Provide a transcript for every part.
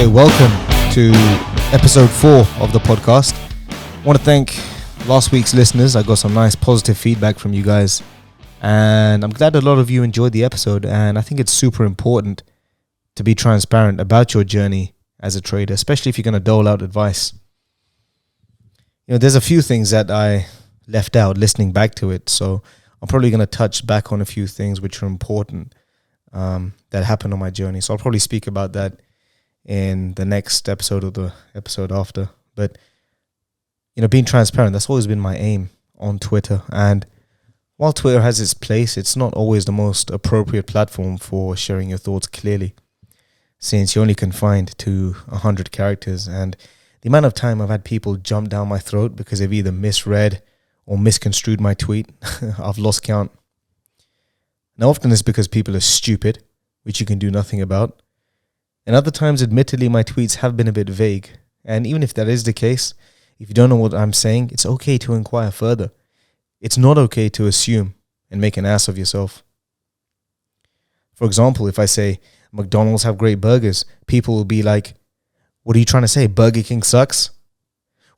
Okay, welcome to episode 4 of the podcast. I want to thank last week's listeners. I got some nice positive feedback from you guys, and I'm glad a lot of you enjoyed the episode. And I think it's super important to be transparent about your journey as a trader, especially if you're going to dole out advice. You know, there's a few things that I left out listening back to it, so I'm probably going to touch back on a few things which are important that happened on my journey. So I'll probably speak about that in the next episode or the episode after. But, you know, being transparent, that's always been my aim on Twitter. And while Twitter has its place, it's not always the most appropriate platform for sharing your thoughts clearly, since you're only confined to 100 characters. And the amount of time I've had people jump down my throat because they've either misread or misconstrued my tweet, I've lost count. Now, often it's because people are stupid, which you can do nothing about. And other times, admittedly, my tweets have been a bit vague. And even if that is the case, if you don't know what I'm saying, it's okay to inquire further. It's not okay to assume and make an ass of yourself. For example, if I say, McDonald's have great burgers, people will be like, what are you trying to say? Burger King sucks?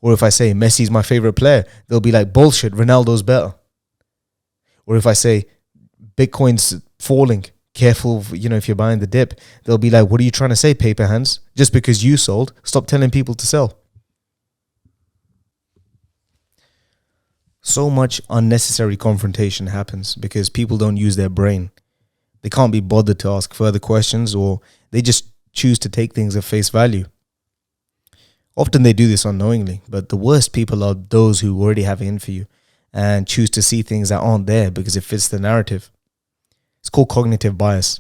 Or if I say, Messi's my favorite player, they'll be like, bullshit, Ronaldo's better. Or if I say, Bitcoin's falling, careful, you know, if you're buying the dip, they'll be like, what are you trying to say, paper hands? Just because you sold, stop telling people to sell. So much unnecessary confrontation happens because people don't use their brain. They can't be bothered to ask further questions, or they just choose to take things at face value. Often they do this unknowingly, but the worst people are those who already have it in for you and choose to see things that aren't there because it fits the narrative. It's called cognitive bias.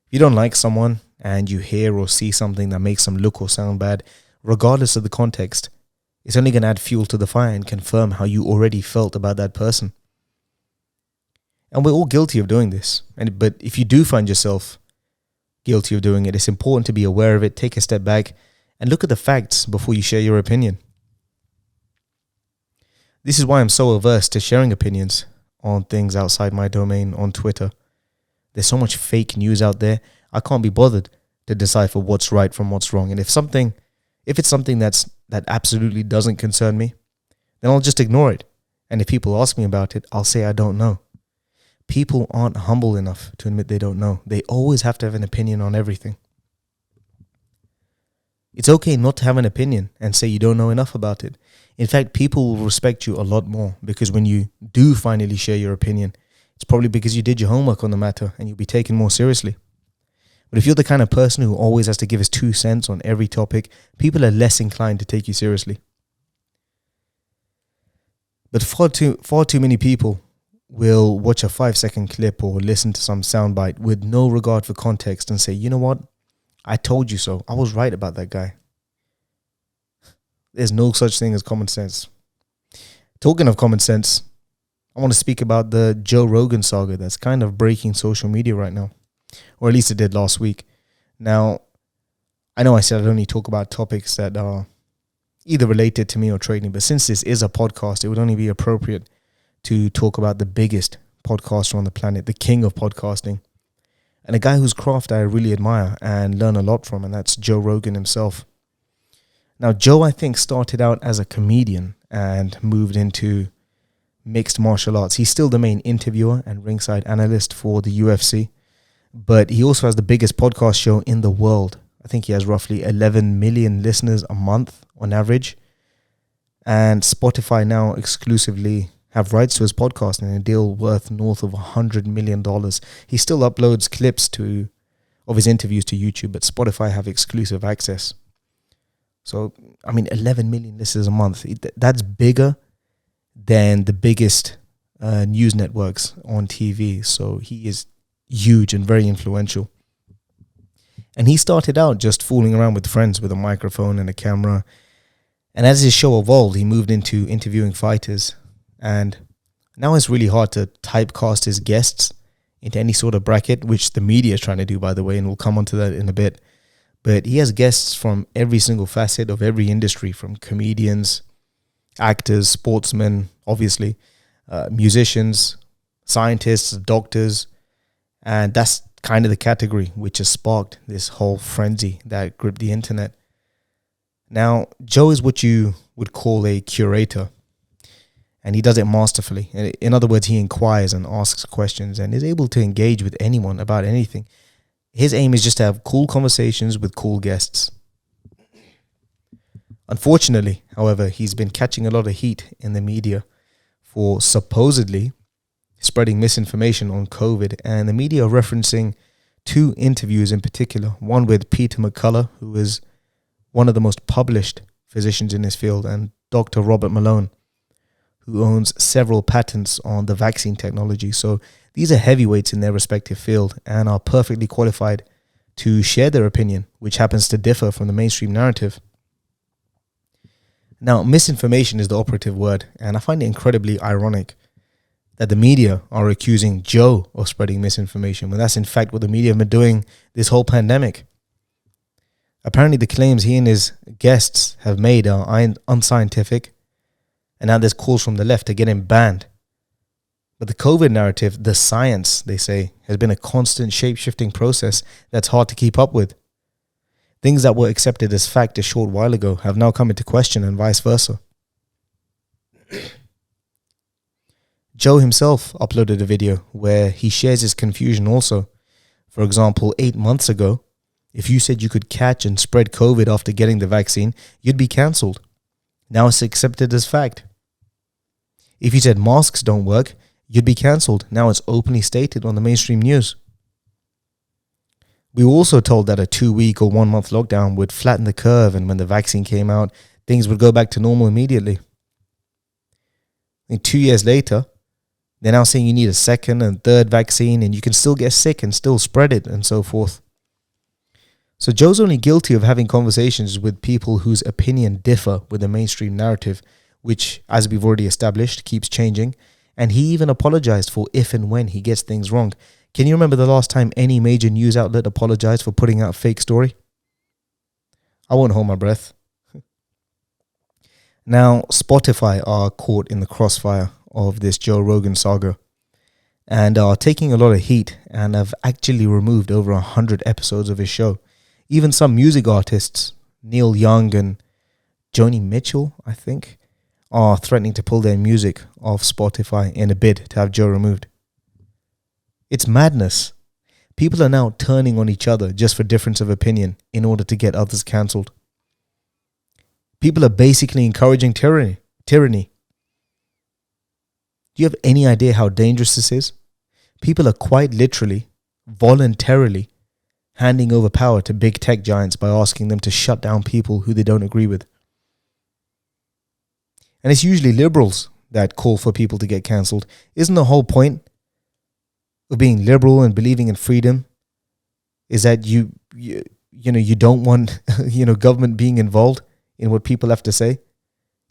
If you don't like someone and you hear or see something that makes them look or sound bad, regardless of the context, it's only going to add fuel to the fire and confirm how you already felt about that person. And we're all guilty of doing this. But if you do find yourself guilty of doing it, it's important to be aware of it, take a step back, and look at the facts before you share your opinion. This is why I'm so averse to sharing opinions on things outside my domain on Twitter. There's so much fake news out there. I can't be bothered to decipher what's right from what's wrong. And if it's something that absolutely doesn't concern me, then I'll just ignore it. And if people ask me about it, I'll say I don't know. People aren't humble enough to admit they don't know. They always have to have an opinion on everything. It's okay not to have an opinion and say you don't know enough about it. In fact, people will respect you a lot more because when you do finally share your opinion, it's probably because you did your homework on the matter and you'll be taken more seriously. But if you're the kind of person who always has to give his 2 cents on every topic, people are less inclined to take you seriously. But far too many people will watch a 5-second clip or listen to some soundbite with no regard for context and say, you know what? I told you so. I was right about that guy. There's no such thing as common sense. Talking of common sense, I want to speak about the Joe Rogan Saga that's kind of breaking social media right now. Or at least it did last week. Now, I know I said I'd only talk about topics that are either related to me or trading, but since this is a podcast, it would only be appropriate to talk about the biggest podcaster on the planet, the king of podcasting, and a guy whose craft I really admire and learn a lot from, and that's Joe Rogan himself. Now, Joe, I think, started out as a comedian and moved into mixed martial arts. He's still the main interviewer and ringside analyst for the UFC, but he also has the biggest podcast show in the world. I think he has roughly 11 million listeners a month on average, and Spotify now exclusively have rights to his podcast in a deal worth north of $100 million. He still uploads clips of his interviews to YouTube, but Spotify have exclusive access. So, 11 million listeners a month. That's bigger than the biggest news networks on TV. So he is huge and very influential. And he started out just fooling around with friends with a microphone and a camera. And as his show evolved, he moved into interviewing fighters. And now it's really hard to typecast his guests into any sort of bracket, which the media is trying to do, by the way, and we'll come on to that in a bit. But he has guests from every single facet of every industry, from comedians, actors, sportsmen, obviously, musicians, scientists, doctors. And that's kind of the category which has sparked this whole frenzy that gripped the internet. Now, Joe is what you would call a curator, and he does it masterfully. In other words, he inquires and asks questions and is able to engage with anyone about anything. His aim is just to have cool conversations with cool guests. Unfortunately, however, he's been catching a lot of heat in the media for supposedly spreading misinformation on COVID, and the media are referencing two interviews in particular, one with Peter McCullough, who is one of the most published physicians in his field, and Dr. Robert Malone, who owns several patents on the vaccine technology. So these are heavyweights in their respective field and are perfectly qualified to share their opinion, which happens to differ from the mainstream narrative. Now, misinformation is the operative word, and I find it incredibly ironic that the media are accusing Joe of spreading misinformation when that's in fact what the media have been doing this whole pandemic. Apparently the claims he and his guests have made are unscientific, and now there's calls from the left to get him banned. But the COVID narrative, the science, they say, has been a constant shape-shifting process that's hard to keep up with. Things that were accepted as fact a short while ago have now come into question, and vice versa. Joe himself uploaded a video where he shares his confusion also. For example, 8 months ago, if you said you could catch and spread COVID after getting the vaccine, you'd be cancelled. Now it's accepted as fact. If you said masks don't work, you'd be cancelled. Now it's openly stated on the mainstream news. We were also told that a 2-week or 1 month lockdown would flatten the curve, and when the vaccine came out, things would go back to normal immediately. And 2 years later, they're now saying you need a second and third vaccine and you can still get sick and still spread it and so forth. So Joe's only guilty of having conversations with people whose opinion differ with the mainstream narrative, which, as we've already established, keeps changing. And he even apologized for if and when he gets things wrong. Can you remember the last time any major news outlet apologized for putting out a fake story? I won't hold my breath. Now, Spotify are caught in the crossfire of this Joe Rogan saga and are taking a lot of heat and have actually removed over 100 episodes of his show. Even some music artists, Neil Young and Joni Mitchell, I think, are threatening to pull their music off Spotify in a bid to have Joe removed. It's madness. People are now turning on each other just for difference of opinion in order to get others cancelled. People are basically encouraging tyranny. Do you have any idea how dangerous this is? People are quite literally, voluntarily, handing over power to big tech giants by asking them to shut down people who they don't agree with. And it's usually liberals that call for people to get cancelled. Isn't the whole point of being liberal and believing in freedom is that you don't want government being involved in what people have to say?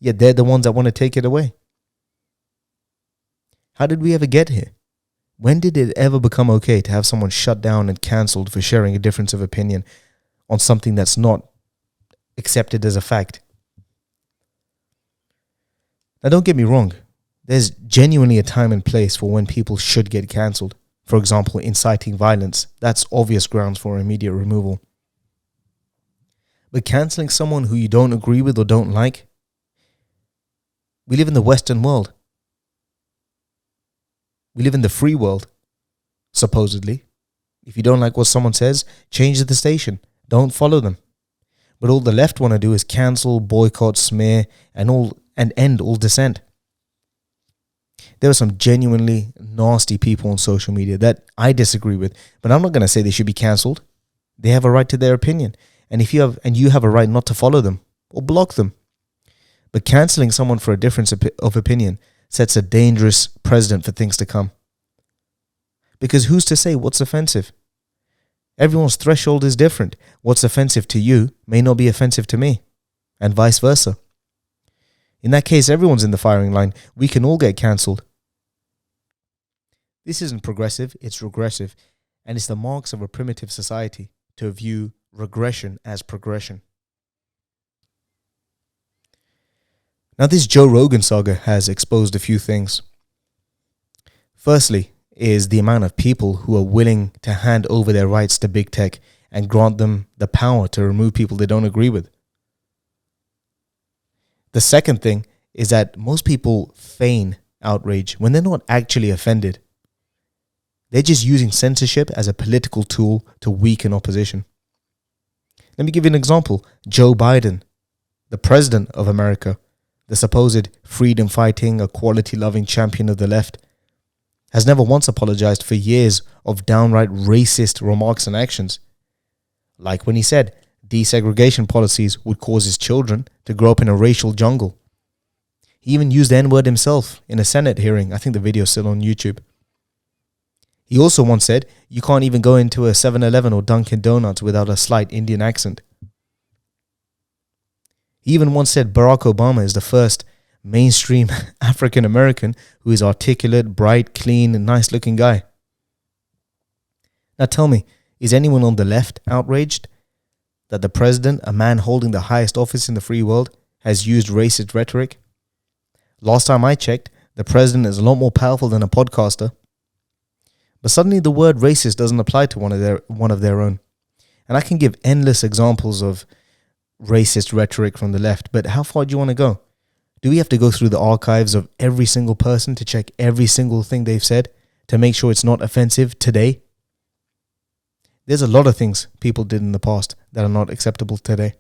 Yet they're the ones that want to take it away. How did we ever get here? When did it ever become okay to have someone shut down and cancelled for sharing a difference of opinion on something that's not accepted as a fact? Now, don't get me wrong. There's genuinely a time and place for when people should get cancelled. For example, inciting violence. That's obvious grounds for immediate removal. But cancelling someone who you don't agree with or don't like? We live in the Western world. We live in the free world, supposedly. If you don't like what someone says, change the station. Don't follow them. But all the left want to do is cancel, boycott, smear, and end all dissent. There are some genuinely nasty people on social media that I disagree with, but I'm not going to say they should be cancelled. They have a right to their opinion, and you have a right not to follow them or block them. But cancelling someone for a difference of opinion sets a dangerous precedent for things to come. Because who's to say what's offensive? Everyone's threshold is different. What's offensive to you may not be offensive to me, and vice versa. In that case, everyone's in the firing line. We can all get cancelled. This isn't progressive, it's regressive, and it's the marks of a primitive society to view regression as progression. Now, this Joe Rogan saga has exposed a few things. Firstly, is the amount of people who are willing to hand over their rights to big tech and grant them the power to remove people they don't agree with. The second thing is that most people feign outrage when they're not actually offended. They're just using censorship as a political tool to weaken opposition. Let me give you an example. Joe Biden, the president of America, the supposed freedom-fighting, equality-loving champion of the left, has never once apologized for years of downright racist remarks and actions. Like when he said desegregation policies would cause his children to grow up in a racial jungle. He even used the N-word himself in a Senate hearing. I think the video is still on YouTube. He also once said, you can't even go into a 7-Eleven or Dunkin' Donuts without a slight Indian accent. He even once said Barack Obama is the first mainstream African American who is articulate, bright, clean, and nice looking guy. Now tell me, is anyone on the left outraged that the president, a man holding the highest office in the free world, has used racist rhetoric? Last time I checked, the president is a lot more powerful than a podcaster. But suddenly the word racist doesn't apply to one of their own. And I can give endless examples of racist rhetoric from the left, but how far do you want to go? Do we have to go through the archives of every single person to check every single thing they've said to make sure it's not offensive today? There's a lot of things people did in the past that are not acceptable today.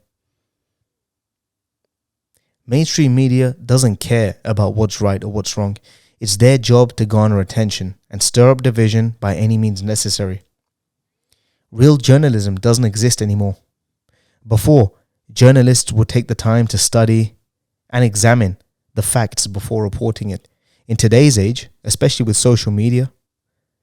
Mainstream media doesn't care about what's right or what's wrong. It's their job to garner attention and stir up division by any means necessary. Real journalism doesn't exist anymore. Before, journalists would take the time to study and examine the facts before reporting it. In today's age, especially with social media,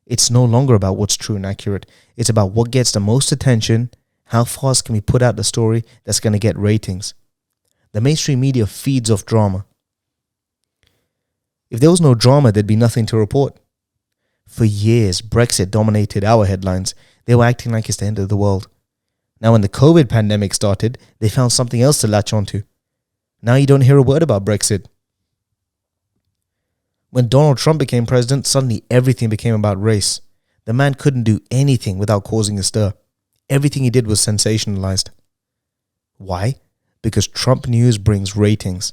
it's no longer about what's true and accurate. It's about what gets the most attention, how fast can we put out the story that's going to get ratings. The mainstream media feeds off drama. If there was no drama, there'd be nothing to report. For years, Brexit dominated our headlines. They were acting like it's the end of the world. Now, when the COVID pandemic started, they found something else to latch onto. Now you don't hear a word about Brexit. When Donald Trump became president, suddenly everything became about race. The man couldn't do anything without causing a stir. Everything he did was sensationalized. Why? Because Trump news brings ratings.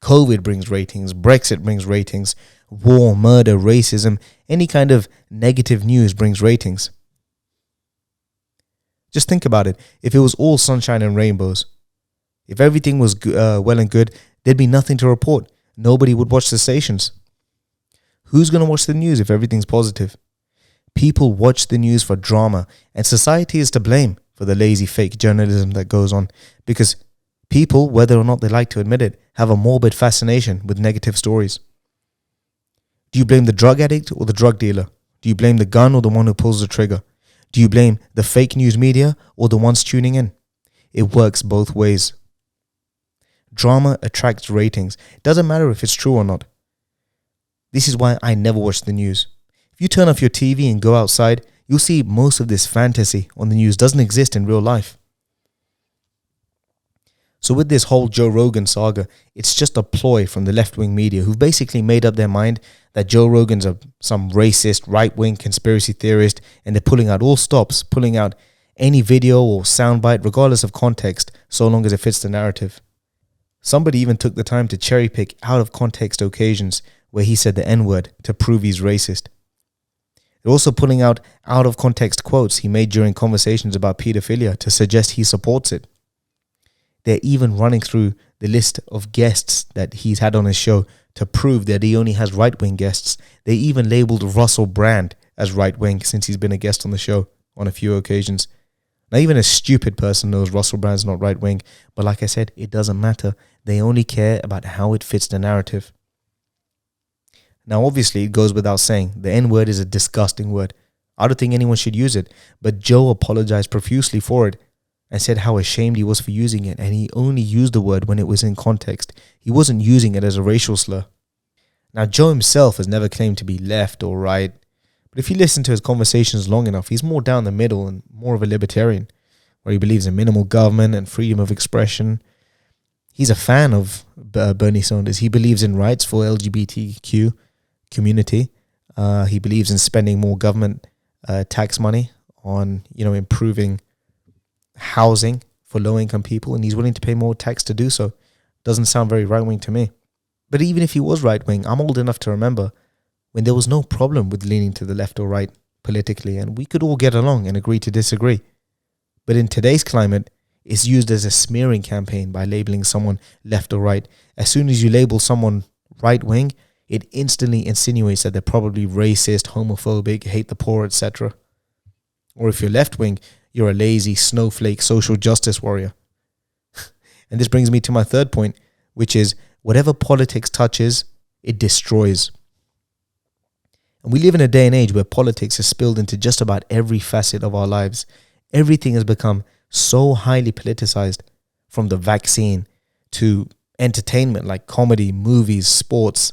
COVID brings ratings. Brexit brings ratings. War, murder, racism, any kind of negative news brings ratings. Just think about it. If it was all sunshine and rainbows, if everything was well and good, there'd be nothing to report. Nobody would watch the stations. Who's going to watch the news if everything's positive? People watch the news for drama, and society is to blame for the lazy fake journalism that goes on, because people, whether or not they like to admit it, have a morbid fascination with negative stories. Do you blame the drug addict or the drug dealer? Do you blame the gun or the one who pulls the trigger? Do you blame the fake news media or the ones tuning in? It works both ways. Drama attracts ratings. It doesn't matter if it's true or not. This is why I never watch the news. If you turn off your TV and go outside, you'll see most of this fantasy on the news doesn't exist in real life. So with this whole Joe Rogan saga, it's just a ploy from the left-wing media who've basically made up their mind that Joe Rogan's some racist, right-wing conspiracy theorist, and they're pulling out all stops, pulling out any video or soundbite regardless of context, so long as it fits the narrative. Somebody even took the time to cherry-pick out-of-context occasions where he said the N-word to prove he's racist. They're also pulling out out-of-context quotes he made during conversations about pedophilia to suggest he supports it. They're even running through the list of guests that he's had on his show to prove that he only has right-wing guests. They even labeled Russell Brand as right-wing since he's been a guest on the show on a few occasions. Now, even a stupid person knows Russell Brand's not right-wing, but like I said, it doesn't matter. They only care about how it fits the narrative. Now, obviously, it goes without saying, the N-word is a disgusting word. I don't think anyone should use it, but Joe apologized profusely for it and said how ashamed he was for using it, and he only used the word when it was in context. He wasn't using it as a racial slur. Now, Joe himself has never claimed to be left or right, but if you listen to his conversations long enough, he's more down the middle and more of a libertarian, where he believes in minimal government and freedom of expression. He's a fan of Bernie Sanders. He believes in rights for LGBTQ community. He believes in spending more government tax money on, improving housing for low-income people, and he's willing to pay more tax to do so. Doesn't sound very right-wing to me. But even if he was right-wing, I'm old enough to remember when there was no problem with leaning to the left or right politically, and we could all get along and agree to disagree. But in today's climate, it's used as a smearing campaign by labeling someone left or right. As soon as you label someone right-wing, it instantly insinuates that they're probably racist, homophobic, hate the poor, etc. Or if you're left-wing, you're a lazy, snowflake, social justice warrior. And this brings me to my third point, which is whatever politics touches, it destroys. And we live in a day and age where politics is spilled into just about every facet of our lives. Everything has become so highly politicized, from the vaccine to entertainment like comedy, movies, sports,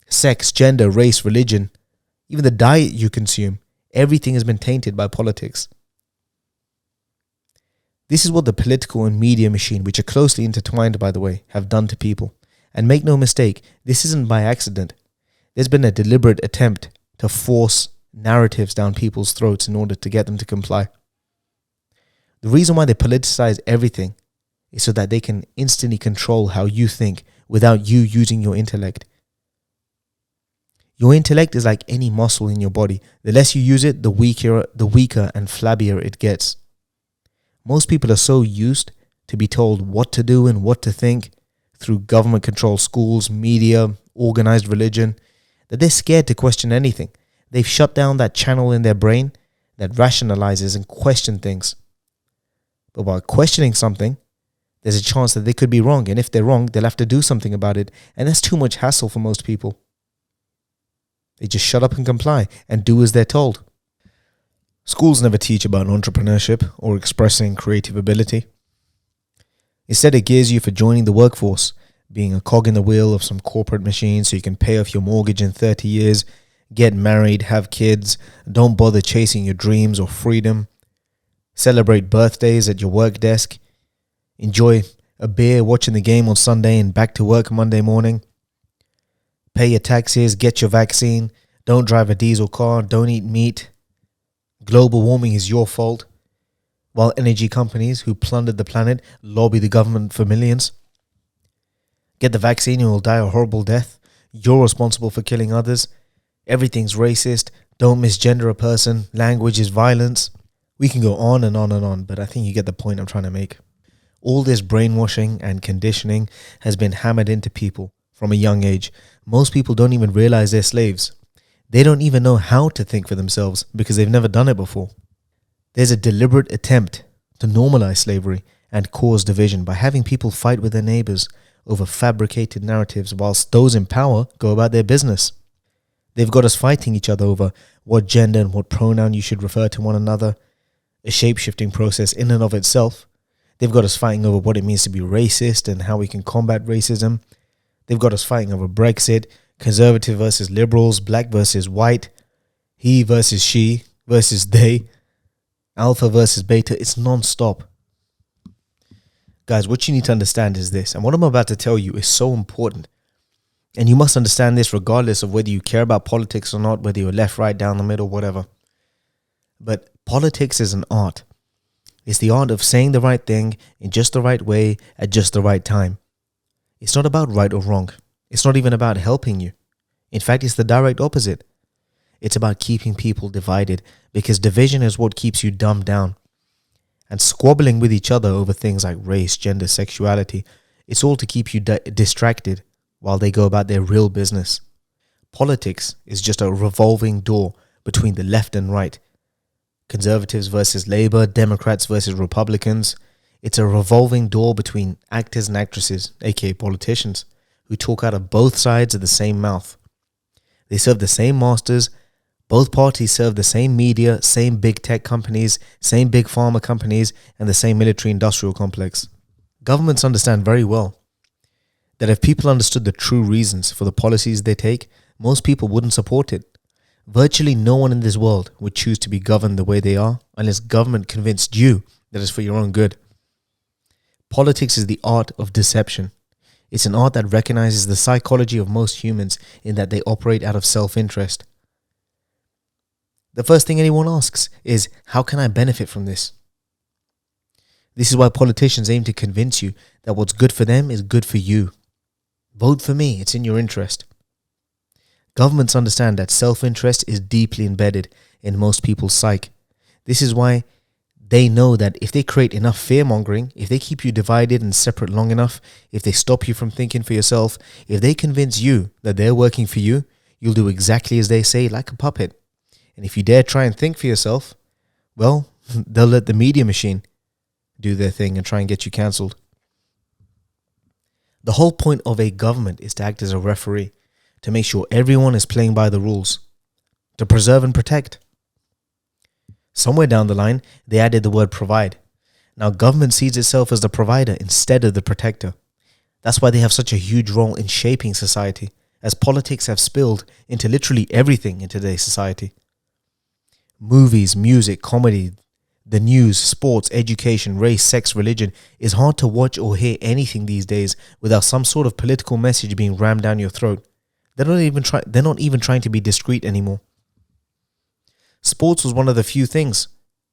sex, gender, race, religion, even the diet you consume. Everything has been tainted by politics. This is what the political and media machine, which are closely intertwined, by the way, have done to people. And make no mistake, this isn't by accident. There's been a deliberate attempt to force narratives down people's throats in order to get them to comply. The reason why they politicize everything is so that they can instantly control how you think without you using your intellect. Your intellect is like any muscle in your body. The less you use it, the weaker and flabbier it gets. Most people are so used to be told what to do and what to think through government-controlled schools, media, organized religion, that they're scared to question anything. They've shut down that channel in their brain that rationalizes and questions things. But by questioning something, there's a chance that they could be wrong. And if they're wrong, they'll have to do something about it. And that's too much hassle for most people. They just shut up and comply and do as they're told. Schools never teach about entrepreneurship or expressing creative ability. Instead, it gears you for joining the workforce, being a cog in the wheel of some corporate machine so you can pay off your mortgage in 30 years, get married, have kids, don't bother chasing your dreams or freedom, celebrate birthdays at your work desk, enjoy a beer watching the game on Sunday and back to work Monday morning, pay your taxes, get your vaccine, don't drive a diesel car, don't eat meat. Global warming is your fault, while energy companies who plundered the planet lobby the government for millions. Get the vaccine, you will die a horrible death. You're responsible for killing others. Everything's racist. Don't misgender a person. Language is violence. We can go on and on and on, but I think you get the point I'm trying to make. All this brainwashing and conditioning has been hammered into people from a young age. Most people don't even realize they're slaves. They don't even know how to think for themselves because they've never done it before. There's a deliberate attempt to normalize slavery and cause division by having people fight with their neighbors over fabricated narratives whilst those in power go about their business. They've got us fighting each other over what gender and what pronoun you should refer to one another, a shape-shifting process in and of itself. They've got us fighting over what it means to be racist and how we can combat racism. They've got us fighting over Brexit, conservative versus liberals, black versus white, he versus she versus they, alpha versus beta. It's non-stop. Guys, what you need to understand is this, and what I'm about to tell you is so important. And you must understand this regardless of whether you care about politics or not, whether you're left, right, down the middle, whatever. But politics is an art. It's the art of saying the right thing in just the right way at just the right time. It's not about right or wrong. It's not even about helping you. In fact, it's the direct opposite. It's about keeping people divided, because division is what keeps you dumbed down. And squabbling with each other over things like race, gender, sexuality, it's all to keep you distracted while they go about their real business. Politics is just a revolving door between the left and right. Conservatives versus Labour, Democrats versus Republicans. It's a revolving door between actors and actresses, aka politicians, who talk out of both sides of the same mouth. They serve the same masters. Both parties serve the same media, same big tech companies, same big pharma companies, and the same military-industrial complex. Governments understand very well that if people understood the true reasons for the policies they take, most people wouldn't support it. Virtually no one in this world would choose to be governed the way they are unless government convinced you that it's for your own good. Politics is the art of deception. It's an art that recognizes the psychology of most humans in that they operate out of self-interest. the first thing anyone asks is, how can I benefit from this? This is why politicians aim to convince you that what's good for them is good for you. Vote for me, it's in your interest. Governments understand that self-interest is deeply embedded in most people's psyche. This is why they know that if they create enough fear-mongering, if they keep you divided and separate long enough, if they stop you from thinking for yourself, if they convince you that they're working for you, you'll do exactly as they say, like a puppet. And if you dare try and think for yourself, well, they'll let the media machine do their thing and try and get you cancelled. The whole point of a government is to act as a referee, to make sure everyone is playing by the rules, to preserve and protect. Somewhere down the line, they added the word provide. Now, government sees itself as the provider instead of the protector. That's why they have such a huge role in shaping society, as politics have spilled into literally everything in today's society. Movies, music, comedy, the news, sports, education, race, sex, religion. It's hard to watch or hear anything these days without some sort of political message being rammed down your throat. They're not even trying to be discreet anymore. Sports was one of the few things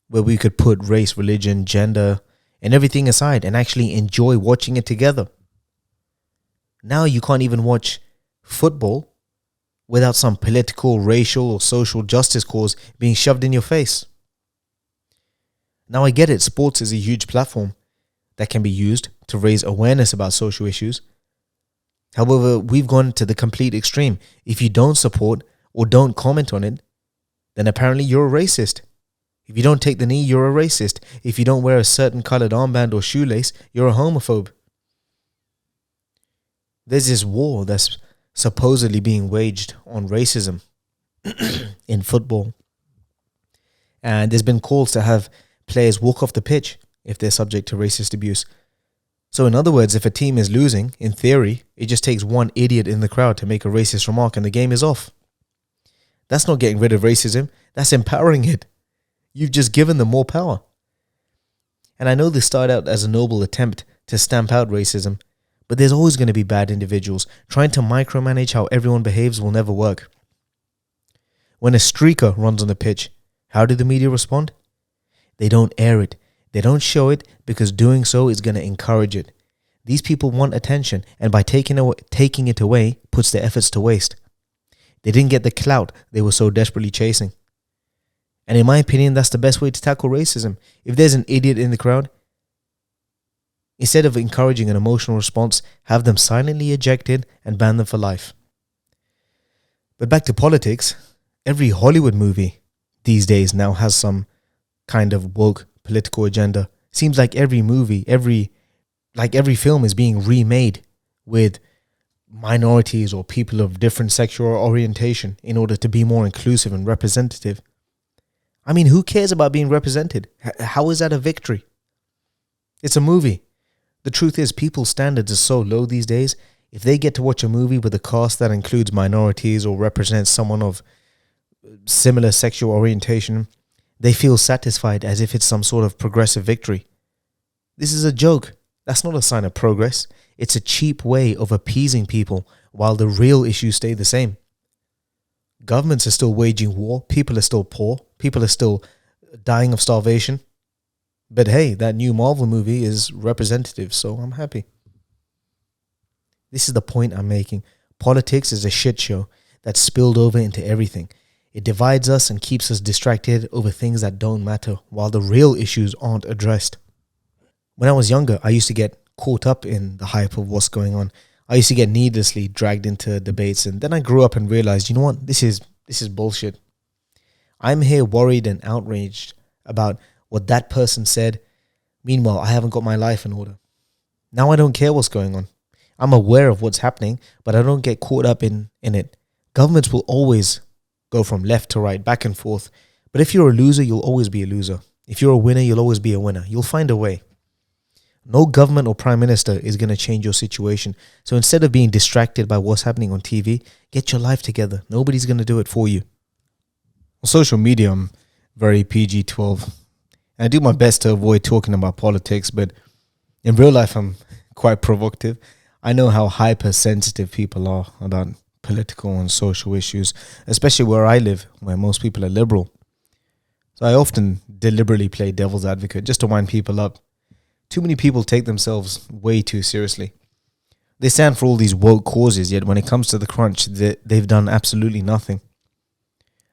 where we could put race, religion, gender, and everything aside and actually enjoy watching it together. Now you can't even watch football without some political, racial, or social justice cause being shoved in your face. Now I get it, sports is a huge platform that can be used to raise awareness about social issues. However, we've gone to the complete extreme. If you don't support or don't comment on it, then apparently you're a racist. If you don't take the knee, you're a racist. If you don't wear a certain colored armband or shoelace, you're a homophobe. There's this war that's supposedly being waged on racism in football. And there's been calls to have players walk off the pitch if they're subject to racist abuse. So in other words, if a team is losing, in theory, it just takes one idiot in the crowd to make a racist remark and the game is off. That's not getting rid of racism. That's empowering it. You've just given them more power. And I know this started out as a noble attempt to stamp out racism, but there's always going to be bad individuals. Trying to micromanage how everyone behaves will never work. When a streaker runs on the pitch, how do the media respond? They don't air it. They don't show it because doing so is going to encourage it. These people want attention, and by taking it away puts their efforts to waste. They didn't get the clout they were so desperately chasing. And in my opinion, that's the best way to tackle racism. If there's an idiot in the crowd, instead of encouraging an emotional response, have them silently ejected and ban them for life. But back to politics, every Hollywood movie these days now has some kind of woke political agenda. Seems like every movie, every film is being remade with minorities or people of different sexual orientation in order to be more inclusive and representative. I mean, who cares about being represented? How is that a victory? It's a movie. The truth is, people's standards are so low these days. If they get to watch a movie with a cast that includes minorities or represents someone of similar sexual orientation, they feel satisfied as if it's some sort of progressive victory. This is a joke. That's not a sign of progress. It's a cheap way of appeasing people while the real issues stay the same. Governments are still waging war. People are still poor. People are still dying of starvation. But hey, that new Marvel movie is representative, so I'm happy. This is the point I'm making. Politics is a shit show that spilled over into everything. It divides us and keeps us distracted over things that don't matter while the real issues aren't addressed. When I was younger, I used to get caught up in the hype of what's going on. I used to get needlessly dragged into debates, and then I grew up and realized, you know what, this is bullshit. I'm here worried and outraged about what that person said. Meanwhile, I haven't got my life in order. Now I don't care what's going on. I'm aware of what's happening, but I don't get caught up in it. Governments will always go from left to right, back and forth. But if you're a loser, you'll always be a loser. If you're a winner, you'll always be a winner. You'll find a way. No government or prime minister is going to change your situation. So instead of being distracted by what's happening on TV, get your life together. Nobody's going to do it for you. On social media, I'm very PG-12. And I do my best to avoid talking about politics, but in real life, I'm quite provocative. I know how hypersensitive people are about political and social issues, especially where I live, where most people are liberal. So I often deliberately play devil's advocate just to wind people up. Too many people take themselves way too seriously. They stand for all these woke causes, yet when it comes to the crunch, they've done absolutely nothing.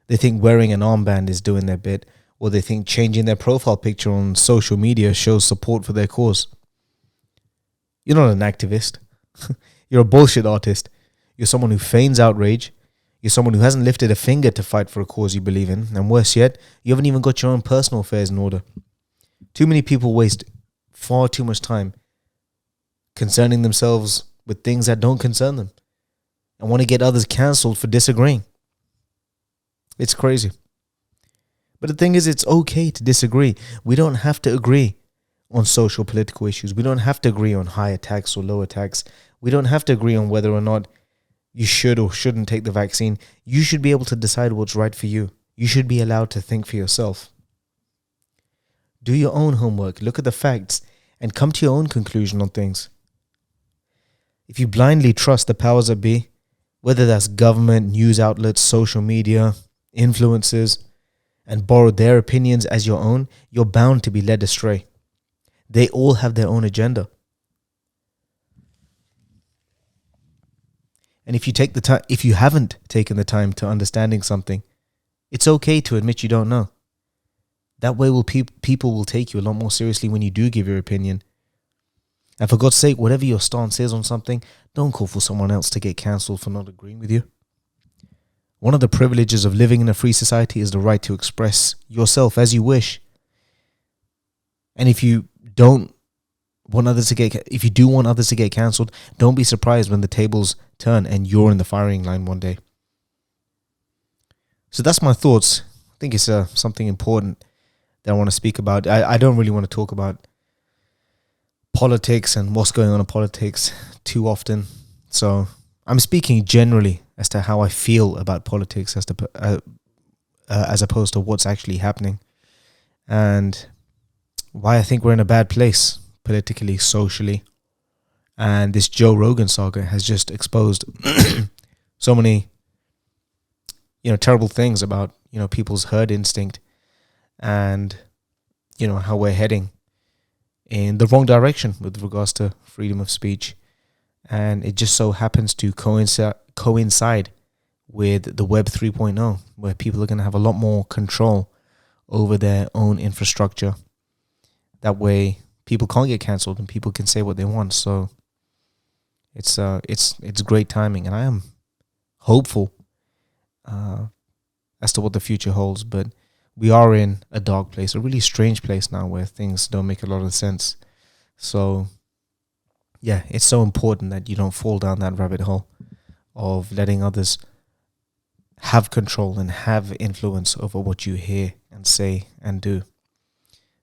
They think wearing an armband is doing their bit, or they think changing their profile picture on social media shows support for their cause. You're not an activist. You're a bullshit artist. You're someone who feigns outrage. You're someone who hasn't lifted a finger to fight for a cause you believe in. And worse yet, you haven't even got your own personal affairs in order. Too many people waste far too much time concerning themselves with things that don't concern them and want to get others cancelled for disagreeing. It's crazy. But the thing is, it's okay to disagree. We don't have to agree on social political issues. We don't have to agree on higher tax or lower tax. We don't have to agree on whether or not you should or shouldn't take the vaccine. You should be able to decide what's right for you. You should be allowed to think for yourself. Do your own homework, look at the facts, and come to your own conclusion on things. If you blindly trust the powers that be, whether that's government, news outlets, social media, influencers, and borrow their opinions as your own, you're bound to be led astray. They all have their own agenda. And if you haven't taken the time to understanding something, it's okay to admit you don't know. That way people will take you a lot more seriously when you do give your opinion. And for God's sake, whatever your stance is on something, don't call for someone else to get cancelled for not agreeing with you. One of the privileges of living in a free society is the right to express yourself as you wish. And if you do want others to get cancelled, don't be surprised when the tables turn and you're in the firing line one day. So that's my thoughts. I think it's something important that I want to speak about. I don't really want to talk about politics and what's going on in politics too often. So I'm speaking generally as to how I feel about politics as opposed to what's actually happening, and why I think we're in a bad place politically, socially. And this Joe Rogan saga has just exposed so many, terrible things about, people's herd instinct and, how we're heading in the wrong direction with regards to freedom of speech. And it just so happens to coincide with the Web 3.0, where people are going to have a lot more control over their own infrastructure. That way, people can't get cancelled and people can say what they want. So it's great timing, and I am hopeful as to what the future holds. But we are in a dark place, a really strange place now, where things don't make a lot of sense. So yeah, it's so important that you don't fall down that rabbit hole of letting others have control and have influence over what you hear and say and do.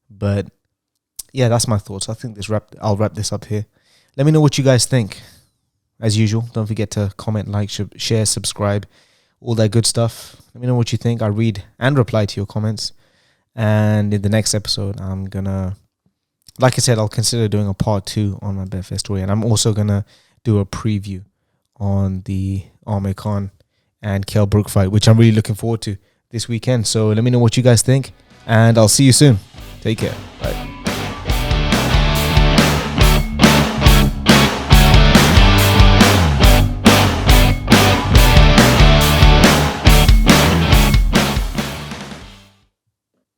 But yeah, that's my thoughts. I think I'll wrap this up here. Let me know what you guys think. As usual, don't forget to comment, like, share, subscribe, all that good stuff. Let me know what you think. I read and reply to your comments. And in the next episode, I'm gonna, like I said, I'll consider doing a part 2 on my Betfair story. And I'm also gonna do a preview on the Amir Khan and Kell Brook fight, which I'm really looking forward to this weekend. So let me know what you guys think, and I'll see you soon. Take care. Bye.